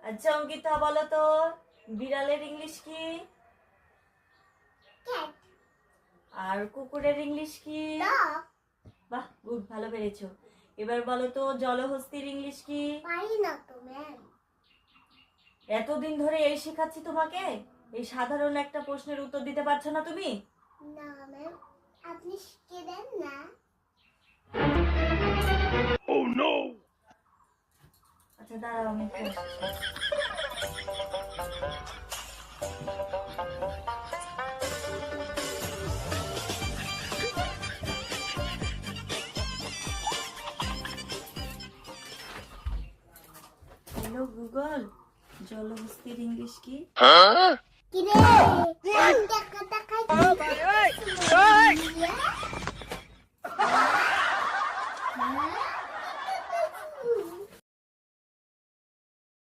আচ্ছা অঙ্কিতা বলো তো বিড়ালের ইংলিশ কি? ক্যাট। আর কুকুরের ইংলিশ কি? ডগ। বাহ, গুড, ভালো পেরেছো। এবার বলো তো জলহস্তির ইংলিশ কি? পারি না তো ম্যাম। এতদিন ধরে এই শেখাচ্ছি তোমাকে, এই সাধারণ একটা প্রশ্নের উত্তর দিতে পারছো না তুমি? না ম্যাম, আপনি শিখিয়ে দেন না। আচ্ছা দাঁড়াও, আমি একটু আসছি। হ্যালো গুগল, জলহস্তির ইংলিশ কি? কিরে টাকা টাকা হ্যাঁ